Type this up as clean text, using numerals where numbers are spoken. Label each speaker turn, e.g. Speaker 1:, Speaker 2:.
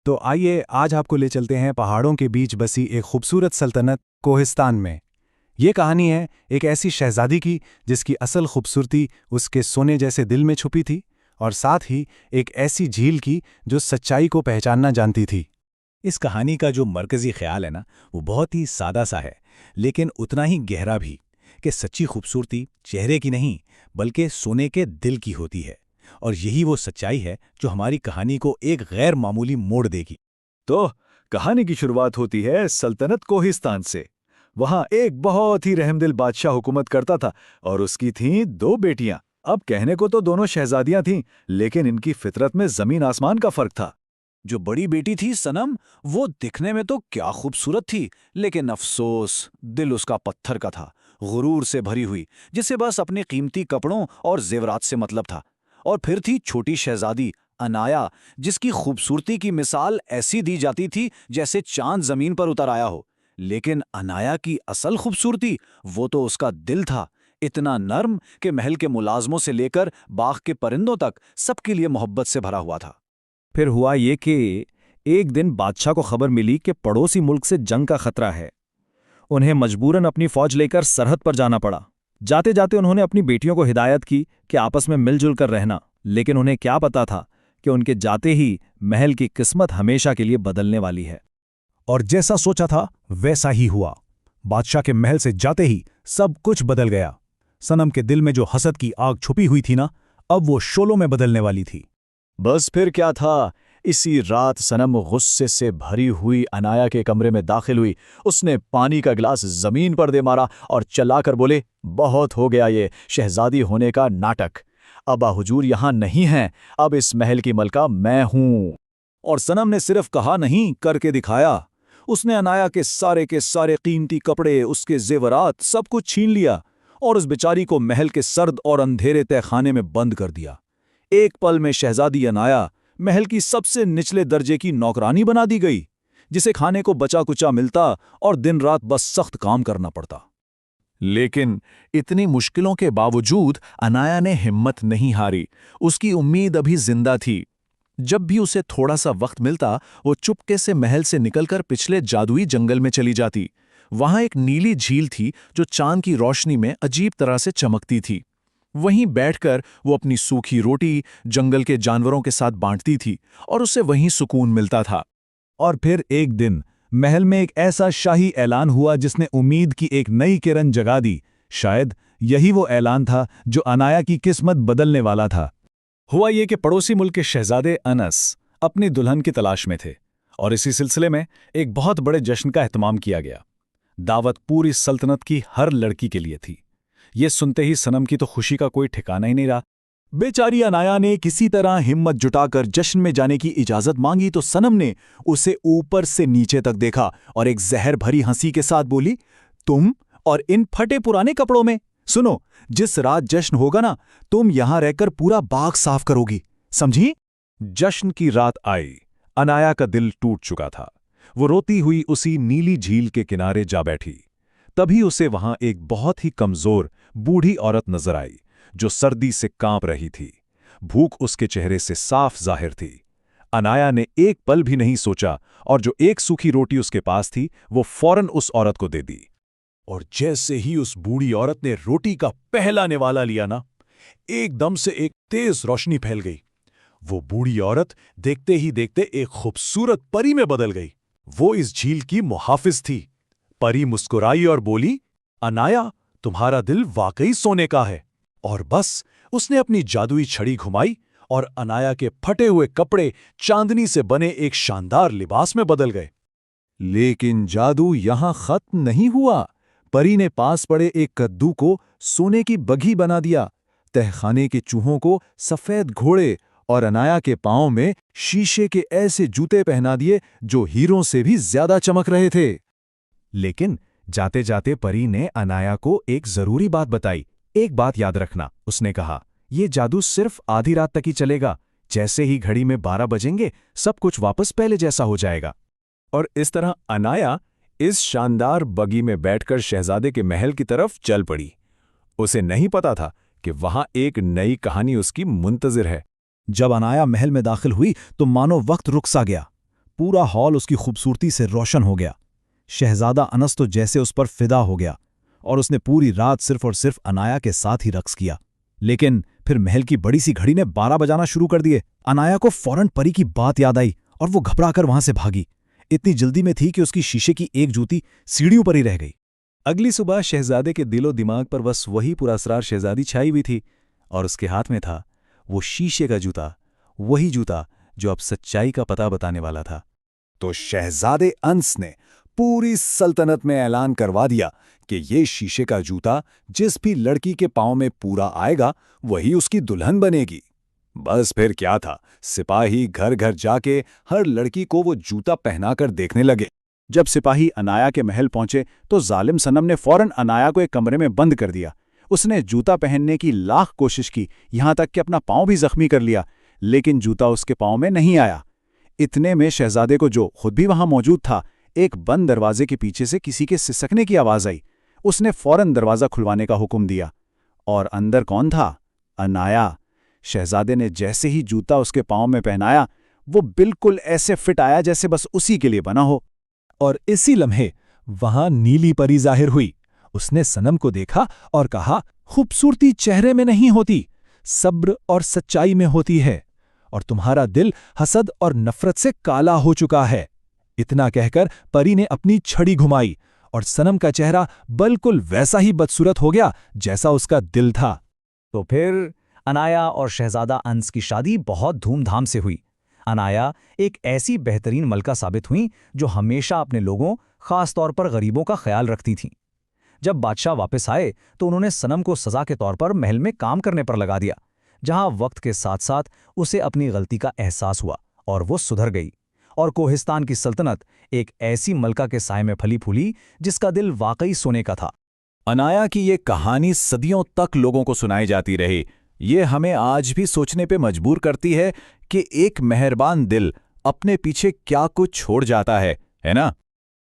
Speaker 1: तो आइए आज आपको ले चलते हैं पहाड़ों के बीच बसी एक खूबसूरत सल्तनत कोहिस्तान में। ये कहानी है एक ऐसी शहजादी की जिसकी असल खूबसूरती उसके सोने जैसे दिल में छुपी थी, और साथ ही एक ऐसी झील की जो सच्चाई को पहचानना जानती थी।
Speaker 2: इस कहानी का जो मरकजी ख्याल है ना, वो बहुत ही सादा सा है, लेकिन उतना ही गहरा भी, कि सच्ची खूबसूरती चेहरे की नहीं बल्कि सोने के दिल की होती है। और यही वो सच्चाई है जो हमारी कहानी को एक गैर मामूली मोड़ देगी।
Speaker 3: तो कहानी की शुरुआत होती है सल्तनत कोहिस्तान से। वहां एक बहुत ही रहमदिल बादशाह हुकूमत करता था और उसकी थीं 2 बेटियां। अब कहने को तो दोनों शहजादियां थीं, लेकिन इनकी फितरत में जमीन आसमान का फर्क था।
Speaker 2: जो बड़ी बेटी थी सनम, वो दिखने में तो क्या खूबसूरत थी, लेकिन अफसोस दिल उसका पत्थर का था, गुरूर से भरी हुई, जिसे बस अपने कीमती कपड़ों और जेवरात से मतलब था। और फिर थी छोटी शहजादी अनाया, जिसकी खूबसूरती की मिसाल ऐसी दी जाती थी जैसे चांद जमीन पर उतर आया हो। लेकिन अनाया की असल खूबसूरती वो तो उसका दिल था, इतना नर्म कि महल के मुलाजमों से लेकर बाग के परिंदों तक सबके लिए मोहब्बत से भरा हुआ था।
Speaker 4: फिर हुआ ये कि एक दिन बादशाह को खबर मिली कि पड़ोसी मुल्क से जंग का खतरा है। उन्हें मजबूरन अपनी फौज लेकर सरहद पर जाना पड़ा। जाते जाते उन्होंने अपनी बेटियों को हिदायत की कि आपस में मिलजुल कर रहना, लेकिन उन्हें क्या पता था कि उनके जाते ही महल की किस्मत हमेशा के लिए बदलने वाली है।
Speaker 1: और जैसा सोचा था वैसा ही हुआ। बादशाह के महल से जाते ही सब कुछ बदल गया। सनम के दिल में जो हसद की आग छुपी हुई थी ना, अब वो शोलों में बदलने वाली थी।
Speaker 3: बस फिर क्या था, इसी रात सनम गुस्से से भरी हुई अनाया के कमरे में दाखिल हुई। उसने पानी का गिलास जमीन पर दे मारा और चलाकर बोले, बहुत हो गया ये शहजादी होने का नाटक। अबा हुजूर यहाँ नहीं हैं, अब इस महल की मलका मैं हूँ।
Speaker 2: और सनम ने सिर्फ कहा नहीं, करके दिखाया। उसने अनाया के सारे कीमती कपड़े, उसके जेवरात, सब कुछ छीन लिया और उस बेचारी को महल के सर्द और अंधेरे तहखाने में बंद कर दिया। एक पल में शहजादी अनाया महल की सबसे निचले दर्जे की नौकरानी बना दी गई, जिसे खाने को बचा कुचा मिलता और दिन रात बस सख्त काम करना पड़ता।
Speaker 3: लेकिन इतनी मुश्किलों के बावजूद अनाया ने हिम्मत नहीं हारी। उसकी उम्मीद अभी जिंदा थी। जब भी उसे थोड़ा सा वक्त मिलता, वो चुपके से महल से निकलकर पिछले जादुई जंगल में चली जाती। वहां एक नीली झील थी जो चांद की रोशनी में अजीब तरह से चमकती थी। वहीं बैठकर वो अपनी सूखी रोटी जंगल के जानवरों के साथ बांटती थी और उसे वहीं सुकून मिलता था।
Speaker 1: और फिर एक दिन महल में एक ऐसा शाही ऐलान हुआ जिसने उम्मीद की एक नई किरण जगा दी। शायद यही वो ऐलान था जो अनाया की किस्मत बदलने वाला था।
Speaker 2: हुआ ये कि पड़ोसी मुल्क के शहजादे अनस अपनी दुल्हन की तलाश में थे, और इसी सिलसिले में एक बहुत बड़े जश्न का एहतमाम किया गया। दावत पूरी सल्तनत की हर लड़की के लिए थी। ये सुनते ही सनम की तो खुशी का कोई ठिकाना ही नहीं रहा।
Speaker 3: बेचारी अनाया ने किसी तरह हिम्मत जुटाकर जश्न में जाने की इजाजत मांगी तो सनम ने उसे ऊपर से नीचे तक देखा और एक जहर भरी हंसी के साथ बोली, तुम और इन फटे पुराने कपड़ों में? सुनो, जिस रात जश्न होगा ना, तुम यहां रहकर पूरा बाग साफ करोगी, समझी?
Speaker 4: जश्न की रात आई। अनाया का दिल टूट चुका था। वो रोती हुई उसी नीली झील के किनारे जा बैठी। तभी उसे वहां एक बहुत ही कमजोर बूढ़ी औरत नजर आई, जो सर्दी से कांप रही थी। भूख उसके चेहरे से साफ जाहिर थी। अनाया ने एक पल भी नहीं सोचा और जो एक सूखी रोटी उसके पास थी वो फौरन उस औरत को दे दी।
Speaker 3: और जैसे ही उस बूढ़ी औरत ने रोटी का पहला निवाला लिया ना, एकदम से एक तेज रोशनी फैल गई। वो बूढ़ी औरत देखते ही देखते एक खूबसूरत परी में बदल गई। वो इस झील की मुहाफिज थी। परी मुस्कुराई और बोली, अनाया, तुम्हारा दिल वाकई सोने का है। और बस उसने अपनी जादुई छड़ी घुमाई और अनाया के फटे हुए कपड़े चांदनी से बने एक शानदार लिबास में बदल गए।
Speaker 1: लेकिन जादू यहां खत्म नहीं हुआ। परी ने पास पड़े एक कद्दू को सोने की बघी बना दिया, तहखाने के चूहों को सफेद घोड़े और अनाया के पांव में शीशे के ऐसे जूते पहना दिए जो हीरों से भी ज्यादा चमक रहे थे। लेकिन जाते जाते परी ने अनाया को एक जरूरी बात बताई। एक बात याद रखना, उसने कहा, ये जादू सिर्फ आधी रात तक ही चलेगा। जैसे ही घड़ी में 12 बजेंगे सब कुछ वापस पहले जैसा हो जाएगा।
Speaker 4: और इस तरह अनाया इस शानदार बगी में बैठकर शहजादे के महल की तरफ चल पड़ी। उसे नहीं पता था कि वहां एक नई कहानी उसकी मुंतजिर है।
Speaker 1: जब अनाया महल में दाखिल हुई तो मानो वक्त रुक सा गया।
Speaker 2: पूरा हॉल उसकी खूबसूरती से रोशन हो गया। शहजादा अनस तो जैसे उस पर फिदा हो गया और उसने पूरी रात सिर्फ और सिर्फ अनाया के साथ ही रक्स किया। लेकिन फिर महल की बड़ी सी घड़ी ने 12 बजाना शुरू कर दिए। अनाया को फौरन परी की बात याद आई और वो घबराकर वहां से भागी। इतनी जल्दी में थी कि उसकी शीशे की एक जूती सीढ़ियों पर ही रह गई।
Speaker 4: अगली सुबह शहजादे के दिलो दिमाग पर बस वही पुरस्कार शहजादी छाई हुई थी और उसके हाथ में था वो शीशे का जूता, वही जूता जो अब सच्चाई का पता बताने वाला था।
Speaker 1: तो शहजादे अंस ने पूरी सल्तनत में ऐलान करवा दिया कि ये शीशे का जूता जिस भी लड़की के पांव में पूरा आएगा वही उसकी दुल्हन बनेगी। बस फिर क्या था, सिपाही घर घर जाके हर लड़की को वो जूता पहनाकर देखने लगे।
Speaker 2: जब सिपाही अनाया के महल पहुंचे तो जालिम सनम ने फौरन अनाया को एक कमरे में बंद कर दिया। उसने जूता पहनने की लाख कोशिश की, यहां तक कि अपना पांव भी जख्मी कर लिया, लेकिन जूता उसके पांव में नहीं आया। इतने में शहजादे को, जो खुद भी वहां मौजूद था, एक बंद दरवाजे के पीछे से किसी के सिसकने की आवाज आई। उसने फौरन दरवाजा खुलवाने का हुक्म दिया और अंदर कौन था? अनाया। शहजादे ने जैसे ही जूता उसके पांव में पहनाया, वो बिल्कुल ऐसे फिट आया जैसे बस उसी के लिए बना हो।
Speaker 3: और इसी लम्हे वहां नीली परी जाहिर हुई। उसने सनम को देखा और कहा, खूबसूरती चेहरे में नहीं होती, सब्र और सच्चाई में होती है, और तुम्हारा दिल हसद और नफरत से काला हो चुका है। इतना कहकर परी ने अपनी छड़ी घुमाई और सनम का चेहरा बिल्कुल वैसा ही बदसूरत हो गया जैसा उसका दिल था।
Speaker 2: तो फिर अनाया और शहजादा अंस की शादी बहुत धूमधाम से हुई। अनाया एक ऐसी बेहतरीन मलका साबित हुई जो हमेशा अपने लोगों, खास तौर पर गरीबों का ख्याल रखती थीं। जब बादशाह वापस आए तो उन्होंने सनम को सजा के तौर पर महल में काम करने पर लगा दिया, जहां वक्त के साथ साथ उसे अपनी गलती का एहसास हुआ और वो सुधर गई। और कोहिस्तान की सल्तनत एक ऐसी मलका के साए में फली फूली जिसका दिल वाकई सोने का था।
Speaker 4: अनाया की ये कहानी सदियों तक लोगों को सुनाई जाती रही। ये हमें आज भी सोचने पे मजबूर करती है कि एक मेहरबान दिल अपने पीछे क्या कुछ छोड़ जाता है ना?